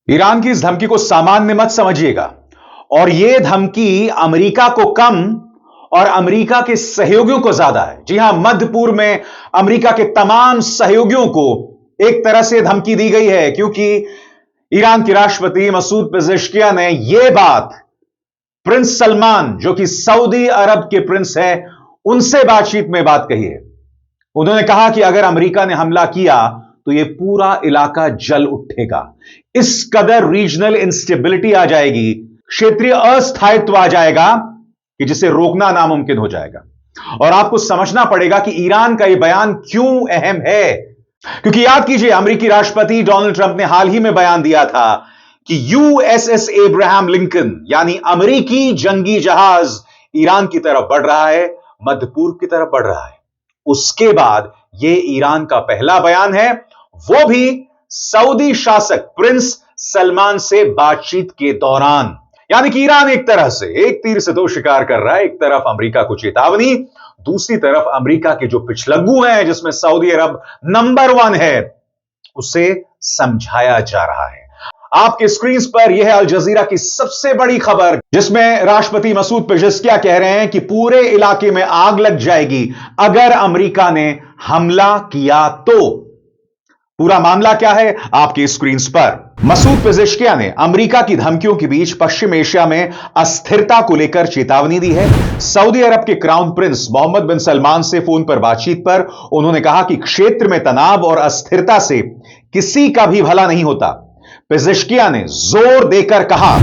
Iran की इस धमकी को सामान्य मत समझिएगा। और यह धमकी अमेरिका को कम और अमेरिका के सहयोगियों को ज्यादा है। जी हां, मध्य पूर्व में अमेरिका के तमाम सहयोगियों को एक तरह से धमकी दी गई है, क्योंकि ईरान के राष्ट्रपति मसूद पेजेश्कियान ने यह बात प्रिंस सलमान, जो कि सऊदी अरब के प्रिंस है, उनसे बातचीत में बात कही है। उन्होंने कहा कि अगर अमेरिका ने हमला किया तो यह पूरा इलाका जल उठेगा। इस कदर रीजनल इंस्टेबिलिटी आ जाएगी, क्षेत्रीय अस्थायित्व आ जाएगा कि जिसे रोकना नामुमकिन हो जाएगा। और आपको समझना पड़ेगा कि ईरान का यह बयान क्यों अहम है, क्योंकि याद कीजिए, अमेरिकी राष्ट्रपति डोनाल्ड ट्रंप ने हाल ही में बयान दिया था कि यूएसएस एब्राहम लिंकन यानी अमेरिकी जंगी जहाज ईरान की तरफ बढ़ रहा है, मध्य पूर्व की तरफ बढ़ रहा है। उसके बाद यह ईरान का पहला बयान है, वो भी सऊदी शासक प्रिंस सलमान से बातचीत के दौरान। यानी कि ईरान एक तरह से एक तीर से दो शिकार कर रहा है। एक तरफ अमेरिका को चेतावनी, दूसरी तरफ अमेरिका के जो पिछलग्गू हैं, जिसमें सऊदी अरब नंबर 1 है, उसे समझाया जा रहा है। आपके स्क्रीन पर यह है अल जजीरा की सबसे बड़ी खबर, जिसमें राष्ट्रपति मसूद पेजेश्कियान कह रहे हैं कि पूरे इलाके में आग लग जाएगी अगर अमेरिका ने हमला किया तो। पूरा मामला क्या है, आपकी स्क्रीन पर। मसूद पेजेश्कियान ने अमेरिका की धमकियों के बीच पश्चिम एशिया में अस्थिरता को लेकर चेतावनी दी है। सऊदी अरब के क्राउन प्रिंस मोहम्मद बिन सलमान से फोन पर बातचीत पर उन्होंने कहा कि क्षेत्र में तनाव और अस्थिरता से किसी का भी भला नहीं होता। पेजेश्कियान ने जोर देकर कहा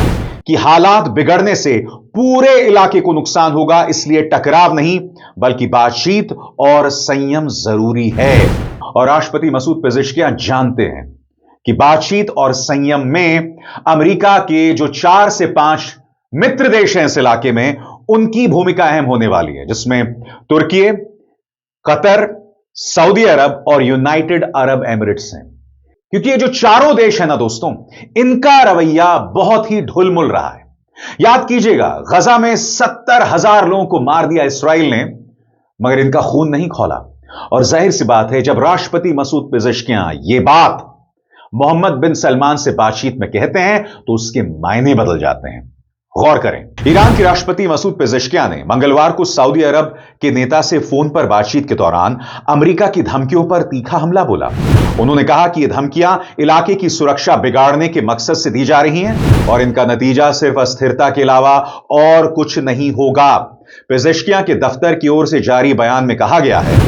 कि हालात बिगड़ने से पूरे इलाके को नुकसान होगा, इसलिए टकराव नहीं बल्कि बातचीत और संयम जरूरी है। और राष्ट्रपति मसूद पेजेश्कियान जानते हैं कि बातचीत और संयम में अमेरिका के जो 4 से 5 मित्र देश हैं इस इलाके में, उनकी भूमिका अहम होने वाली है, जिसमें तुर्की, कतर, सऊदी अरब और यूनाइटेड अरब एमिरेट्स हैं। क्योंकि ये जो चारों देश हैं ना दोस्तों, इनका रवैया बहुत ही ढुलमुल रहा है। याद कीजिएगा, गजा में 70,000 लोगों को मार दिया इसराइल ने, मगर इनका खून नहीं खौला। और जाहिर सी बात है, जब राष्ट्रपति मसूद पेजेश्कियान ये बात मोहम्मद बिन सलमान से बातचीत में कहते हैं तो उसके मायने बदल जाते हैं। गौर करें, ईरान के राष्ट्रपति मसूद पेजेश्कियान ने मंगलवार को सऊदी अरब के नेता से फोन पर बातचीत के दौरान अमेरिका की धमकियों पर तीखा हमला बोला। उन्होंने कहा कि ये धमकियां इलाके की सुरक्षा बिगाड़ने के मकसद से दी जा रही हैं और इनका नतीजा सिर्फ अस्थिरता के अलावा और कुछ नहीं होगा। पेजेश्कियान के दफ्तर की ओर से जारी बयान में कहा गया है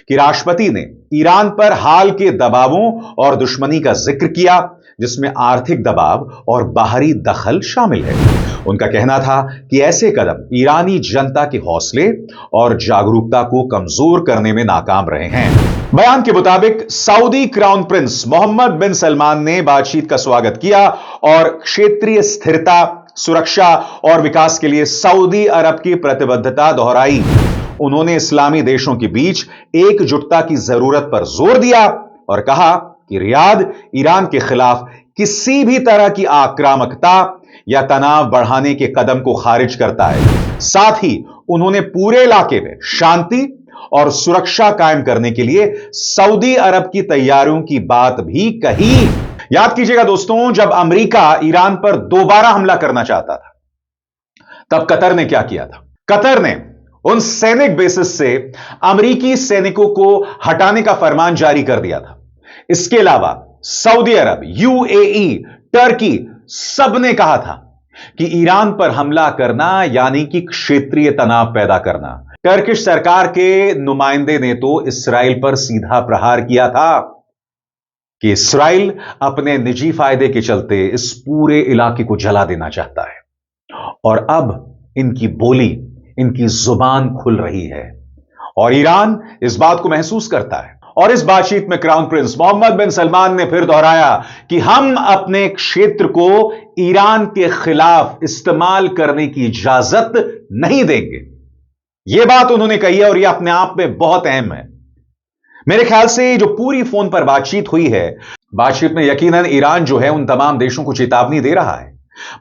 कि राष्ट्रपति ने ईरान पर हाल के दबावों और दुश्मनी का जिक्र किया, जिसमें आर्थिक दबाव और बाहरी दखल शामिल है। उनका कहना था कि ऐसे कदम ईरानी जनता के हौसले और जागरूकता को कमजोर करने में नाकाम रहे हैं। बयान के मुताबिक सऊदी क्राउन प्रिंस मोहम्मद बिन सलमान ने बातचीत का स्वागत किया और क्षेत्रीय स्थिरता, सुरक्षा और विकास के लिए सऊदी अरब की प्रतिबद्धता दोहराई। उन्होंने इस्लामी देशों के बीच एकजुटता की जरूरत पर जोर दिया और कहा कि रियाद ईरान के खिलाफ किसी भी तरह की आक्रामकता या तनाव बढ़ाने के कदम को खारिज करता है। साथ ही उन्होंने पूरे इलाके में शांति और सुरक्षा कायम करने के लिए सऊदी अरब की तैयारियों की बात भी कही। याद कीजिएगा दोस्तों, जब अमेरिका ईरान पर दोबारा हमला करना चाहता था, तब कतर ने क्या किया था? कतर ने उन सैनिक बेसिस से अमेरिकी सैनिकों को हटाने का फरमान जारी कर दिया था। इसके अलावा सऊदी अरब, यूएई, टर्की सबने कहा था कि ईरान पर हमला करना यानी कि क्षेत्रीय तनाव पैदा करना। टर्किश सरकार के नुमाइंदे ने तो इसराइल पर सीधा प्रहार किया था कि इसराइल अपने निजी फायदे के चलते इस पूरे इलाके को जला देना चाहता है। और अब इनकी बोली, इनकी जुबान खुल रही है और ईरान इस बात को महसूस करता है। और इस बातचीत में क्राउन प्रिंस मोहम्मद बिन सलमान ने फिर दोहराया कि हम अपने क्षेत्र को ईरान के खिलाफ इस्तेमाल करने की इजाजत नहीं देंगे। यह बात उन्होंने कही है और यह अपने आप में बहुत अहम है। मेरे ख्याल से जो पूरी फोन पर बातचीत हुई है, बातचीत में यकीनन ईरान जो है उन तमाम देशों को चेतावनी दे रहा है,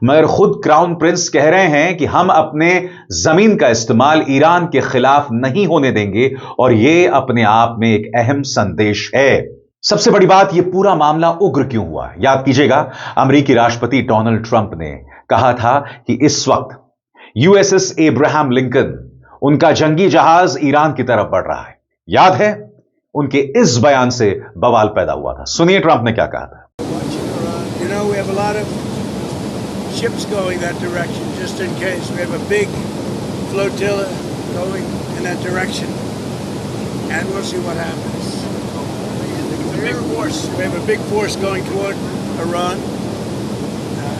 मगर खुद क्राउन प्रिंस कह रहे हैं कि हम अपने जमीन का इस्तेमाल ईरान के खिलाफ नहीं होने देंगे और यह अपने आप में एक अहम संदेश है। सबसे बड़ी बात, यह पूरा मामला उग्र क्यों हुआ? याद कीजिएगा, अमेरिकी राष्ट्रपति डोनाल्ड ट्रंप ने कहा था कि इस वक्त यूएसएस एब्राहम लिंकन, उनका जंगी जहाज ईरान की तरफ बढ़ रहा है। याद है, उनके इस बयान से बवाल पैदा हुआ था। सुनिए ट्रंप ने क्या कहा था। We have a lot of ships going that direction just in case. We have a big flotilla going in that direction, and we'll see what happens. We have a big force going toward Iran.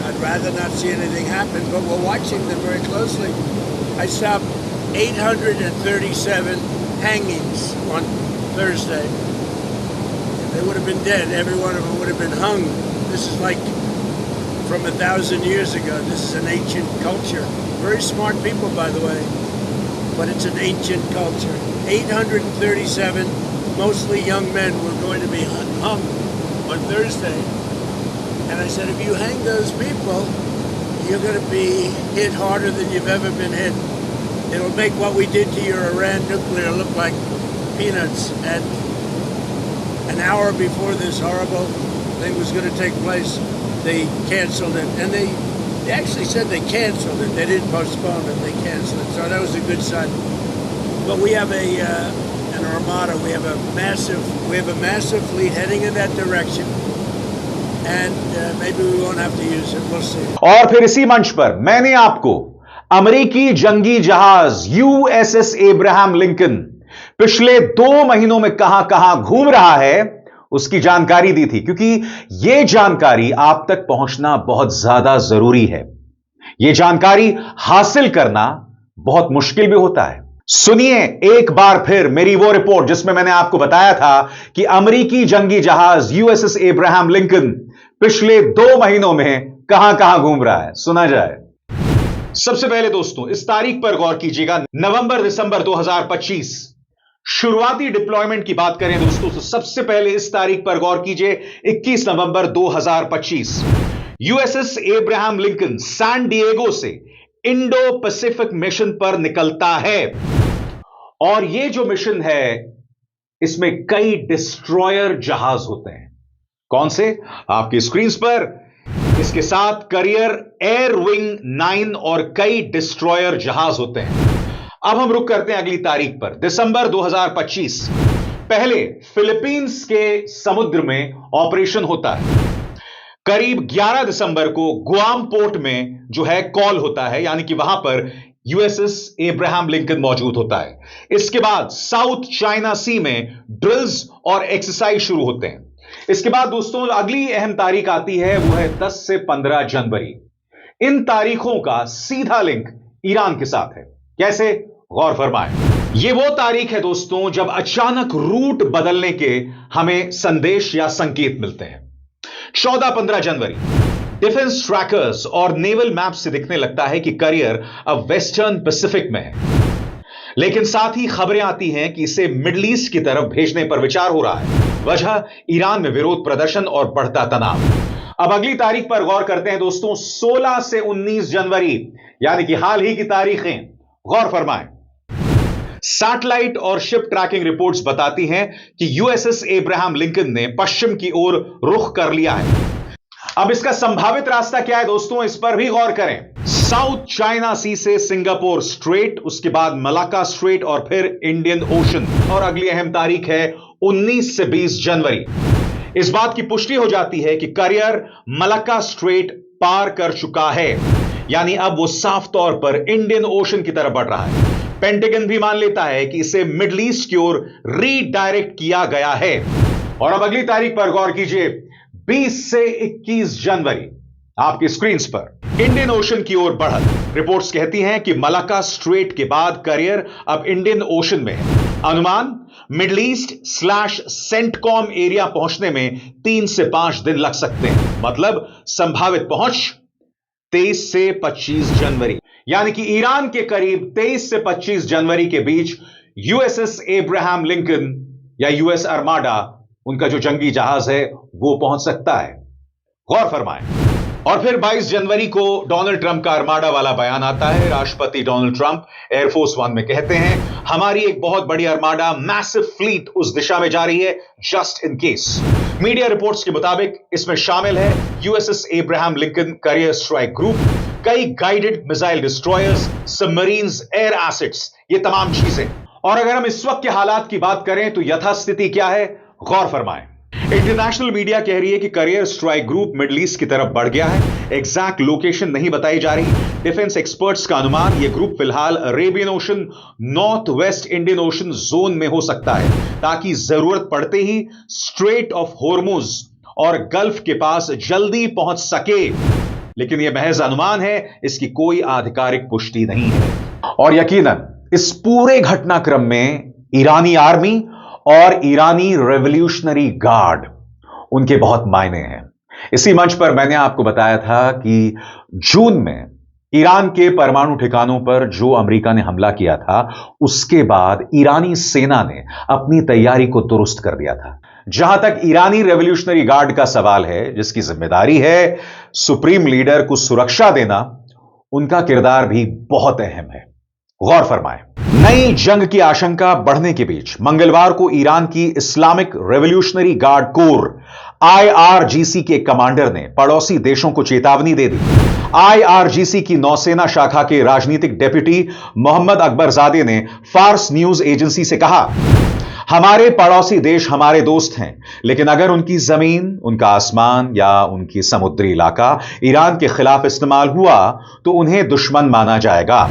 I'd rather not see anything happen, but we're watching them very closely. I stopped 837 hangings on Thursday. They would have been dead. Every one of them would have been hung. This is like from 1,000 years ago. This is an ancient culture. Very smart people, by the way, but it's an ancient culture. 837, mostly young men, were going to be hung on Thursday. And I said, if you hang those people, you're going to be hit harder than you've ever been hit. It'll make what we did to your Iran nuclear look like peanuts. And an hour before this horrible thing was going to take place, they canceled it. And they actually said they canceled it. They didn't postpone it. They canceled it. So that was a good sign. But we have an armada. We have a massive fleet heading in that direction. And maybe we won't have to use it. We'll see. और फिर इसी मंच पर मैंने आपको अमेरिकी जंगी जहाज USS Abraham Lincoln पिछले 2 महीनों में कहां कहां घूम रहा है उसकी जानकारी दी थी, क्योंकि यह जानकारी आप तक पहुंचना बहुत ज्यादा जरूरी है। यह जानकारी हासिल करना बहुत मुश्किल भी होता है। सुनिए एक बार फिर मेरी वो रिपोर्ट जिसमें मैंने आपको बताया था कि अमेरिकी जंगी जहाज यूएसएस एब्राहम लिंकन पिछले 2 महीनों में कहां कहां घूम रहा है। सुना जाए। सबसे पहले दोस्तों, इस तारीख पर गौर कीजिएगा, नवंबर-दिसंबर 2025। शुरुआती डिप्लॉयमेंट की बात करें दोस्तों, तो सबसे पहले इस तारीख पर गौर कीजिए, 21 नवंबर 2025। USS Abraham Lincoln San Diego से इंडो पैसिफिक मिशन पर निकलता है। और यह जो मिशन है, इसमें कई डिस्ट्रॉयर जहाज होते हैं। कौन से? आपकी स्क्रीन पर इसके साथ करियर एयर विंग 9 और कई डिस्ट्रॉयर जहाज होते हैं। अब हम रुक करते हैं अगली तारीख पर, दिसंबर 2025। पहले फिलीपींस के समुद्र में ऑपरेशन होता है। करीब 11 दिसंबर को गुआम पोर्ट में जो है कॉल होता है, यानी कि वहां पर यूएसएस एब्राहम लिंकन मौजूद होता है। इसके बाद साउथ चाइना सी में ड्रिल्स और एक्सरसाइज शुरू होते हैं। इसके बाद दोस्तों अगली अहम तारीख आती है, वो है 10 से 15 जनवरी। इन तारीखों का सीधा लिंक ईरान के साथ है। कैसे? गौर फरमाएं। यह वो तारीख है दोस्तों जब अचानक रूट बदलने के हमें संदेश या संकेत मिलते हैं। 14-15 जनवरी डिफेंस ट्रैकर्स और नेवल मैप से दिखने लगता है कि करियर अब वेस्टर्न पैसिफिक में है, लेकिन साथ ही खबरें आती हैं कि इसे मिडिल ईस्ट की तरफ भेजने पर विचार हो रहा है। वजह ईरान में विरोध प्रदर्शन और बढ़ता तनाव। अब अगली तारीख पर गौर करते हैं दोस्तों, 16 से 19 जनवरी, यानी कि हाल ही की तारीखें। गौर फरमाएं। सैटेलाइट और शिप ट्रैकिंग रिपोर्ट्स बताती हैं कि यूएसएस एब्राहम लिंकन ने पश्चिम की ओर रुख कर लिया है। अब इसका संभावित रास्ता क्या है दोस्तों, इस पर भी गौर करें। साउथ चाइना सी से सिंगापुर स्ट्रेट, उसके बाद मलाक्का स्ट्रेट और फिर इंडियन ओशन। और अगली अहम तारीख है 19 से 20 जनवरी। इस बात की पुष्टि हो जाती है कि करियर मलाक्का स्ट्रेट पार कर चुका है, यानी अब वो साफ तौर पर इंडियन ओशन की तरफ बढ़ रहा है। पेंटागन भी मान लेता है कि इसे मिडिल ईस्ट की ओर रीडायरेक्ट किया गया है। और अब अगली तारीख पर गौर कीजिए, 20 से 21 जनवरी, आपकी स्क्रीन पर इंडियन ओशन की ओर बढ़त। रिपोर्ट्स कहती हैं कि मलाक्का स्ट्रेट के बाद करियर अब इंडियन ओशन में है। अनुमान मिडिल ईस्ट / सेंटकॉम एरिया पहुंचने में 3 से 5 दिन लग सकते हैं। मतलब संभावित पहुंच 23 से 25 जनवरी, यानी कि ईरान के करीब 23 से 25 जनवरी के बीच यूएसएस एब्राहम लिंकन या यूएस आर्माडा, उनका जो जंगी जहाज है, वो पहुंच सकता है। गौर फरमाएं। और फिर 22 जनवरी को डोनाल्ड ट्रंप का आर्माडा वाला बयान आता है। राष्ट्रपति डोनाल्ड ट्रंप एयरफोर्स वन में कहते हैं, हमारी एक बहुत बड़ी आर्माडा, मैसिव फ्लीट उस दिशा में जा रही है, just in case. Media reports के मुताबिक इसमें शामिल है USS Abraham Lincoln carrier strike group, कई guided missile destroyers, submarines, air assets, ये तमाम चीजें। और अगर हम इस वक्त के हालात की बात करें तो यथास्थिति क्या है, गौर फरमाएं। इंटरनेशनल मीडिया कह रही है कि career strike group middle east की तरफ बढ़ गया है। एग्जैक्ट लोकेशन नहीं बताई जा रही। डिफेंस एक्सपर्ट्स का अनुमान, यह ग्रुप फिलहाल Arabian ocean, north West Indian ocean zone में हो सकता है, ताकि जरूरत पड़ते ही स्ट्रेट ऑफ हॉर्मुज और गल्फ के पास जल्दी पहुंच सके। लेकिन यह महज अनुमान है, इसकी कोई आधिकारिक पुष्टि नहीं है। और यकीनन इस पूरे घटनाक्रम में ईरानी आर्मी और ईरानी रेवोल्यूशनरी गार्ड, उनके बहुत मायने हैं। इसी मंच पर मैंने आपको बताया था कि जून में ईरान के परमाणु ठिकानों पर जो अमेरिका ने हमला किया था, उसके बाद ईरानी सेना ने अपनी तैयारी को दुरुस्त कर दिया था। जहां तक ईरानी रेवोल्यूशनरी गार्ड का सवाल है, जिसकी जिम्मेदारी है सुप्रीम लीडर को सुरक्षा देना, उनका किरदार भी बहुत अहम है। गौर फरमाएं। नई जंग की आशंका बढ़ने के बीच मंगलवार को ईरान की Islamic revolutionary guard core IRGC के कमांडर ने पड़ोसी देशों को चेतावनी दे दी। IRGC की नौसेना शाखा के राजनीतिक डेप्यूटी मोहम्मद अकबरजादे ने फार्स न्यूज एजेंसी से कहा, हमारे पड़ोसी देश हमारे दोस्त हैं, लेकिन अगर उनकी जमीन, उनका आसमान या उनकी समुद्री इलाका ईरान के खिलाफ इस्तेमाल हुआ तो उन्हें दुश्मन माना जाएगा।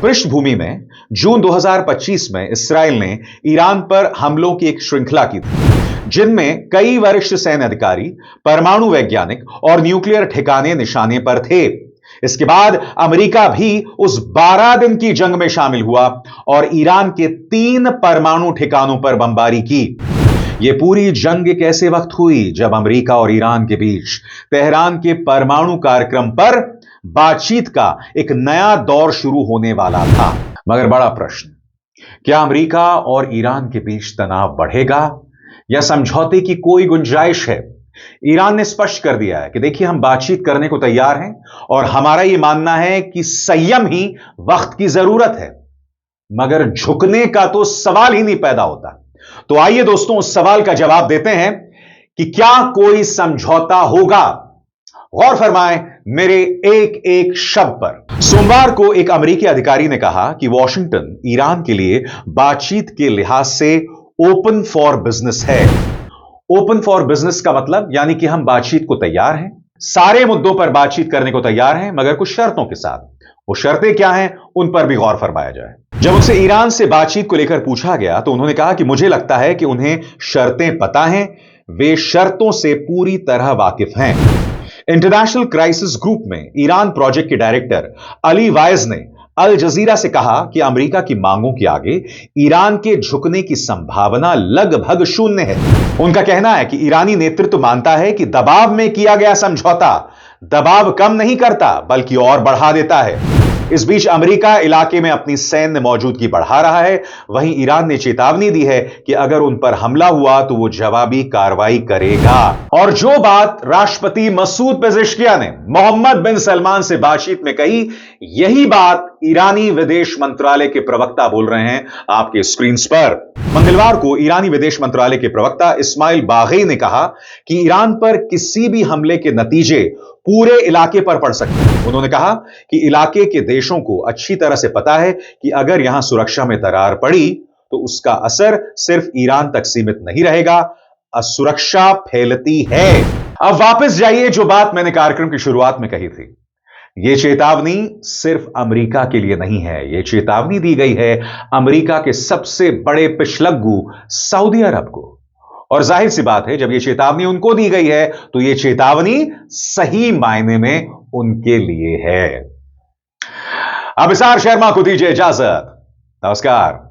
पृष्ठभूमि में जून 2025 में इसराइल ने ईरान पर हमलों की एक श्रृंखला की थी, जिनमें कई वरिष्ठ सैन्य अधिकारी, परमाणु वैज्ञानिक और न्यूक्लियर ठिकाने निशाने पर थे। इसके बाद अमेरिका भी उस 12 दिन की जंग में शामिल हुआ और ईरान के 3 परमाणु ठिकानों पर बमबारी की। यह पूरी जंग एक ऐसे वक्त हुई जब अमेरिका और ईरान के बीच तेहरान के परमाणु कार्यक्रम पर बातचीत का एक नया दौर शुरू होने वाला था। मगर बड़ा प्रश्न, क्या अमेरिका और ईरान के बीच तनाव बढ़ेगा या समझौते की कोई गुंजाइश है? ईरान ने स्पष्ट कर दिया है कि देखिए, हम बातचीत करने को तैयार हैं और हमारा यह मानना है कि संयम ही वक्त की जरूरत है, मगर झुकने का तो सवाल ही नहीं पैदा होता। तो आइए दोस्तों, उस सवाल का जवाब देते हैं कि क्या कोई समझौता होगा। गौर फरमाएं मेरे एक एक शब्द पर। सोमवार को एक अमेरिकी अधिकारी ने कहा कि वॉशिंगटन ईरान के लिए बातचीत के लिहाज से ओपन फॉर बिजनेस है। ओपन फॉर बिजनेस का मतलब यानी कि हम बातचीत को तैयार हैं, सारे मुद्दों पर बातचीत करने को तैयार हैं, मगर कुछ शर्तों के साथ। वो शर्तें क्या हैं, उन पर भी गौर फरमाया जाए। जब उनसे ईरान से बातचीत को लेकर पूछा गया तो उन्होंने कहा कि मुझे लगता है कि उन्हें शर्तें पता हैं, वे शर्तों से पूरी तरह वाकिफ हैं। इंटरनेशनल क्राइसिस ग्रुप में ईरान प्रोजेक्ट के डायरेक्टर अली वाइज ने अल जजीरा से कहा कि अमेरिका की मांगों के आगे ईरान के झुकने की संभावना लगभग शून्य है। उनका कहना है कि ईरानी नेतृत्व मानता है कि दबाव में किया गया समझौता दबाव कम नहीं करता बल्कि और बढ़ा देता है। इस बीच अमेरिका इलाके में अपनी सैन्य मौजूदगी बढ़ा रहा है। वहीं ईरान ने चेतावनी दी है कि अगर उन पर हमला हुआ तो वो जवाबी कार्रवाई करेगा। और जो बात राष्ट्रपति मसूद पेजेश्कियान ने मोहम्मद बिन सलमान से बातचीत में कही, यही बात ईरानी विदेश मंत्रालय के प्रवक्ता बोल रहे हैं आपके स्क्रीन पर। मंगलवार को ईरानी विदेश मंत्रालय के प्रवक्ता इस्माइल बाग़ई ने कहा कि ईरान पर किसी भी हमले के नतीजे पूरे इलाके पर पड़ सकते हैं। उन्होंने कहा कि इलाके के देशों को अच्छी तरह से पता है कि अगर यहां सुरक्षा में दरार पड़ी तो उसका असर सिर्फ ईरान तक सीमित नहीं रहेगा, असुरक्षा फैलती है। अब वापस जाइए, जो बात मैंने कार्यक्रम की शुरुआत में कही थी, यह चेतावनी सिर्फ अमेरिका के लिए नहीं है। यह चेतावनी दी गई है अमेरिका के सबसे बड़े पिछलग्गू सऊदी अरब को। और जाहिर सी बात है, जब यह चेतावनी उनको दी गई है तो यह चेतावनी सही मायने में उनके लिए है। अब इसार शर्मा को दीजिए इजाजत। नमस्कार।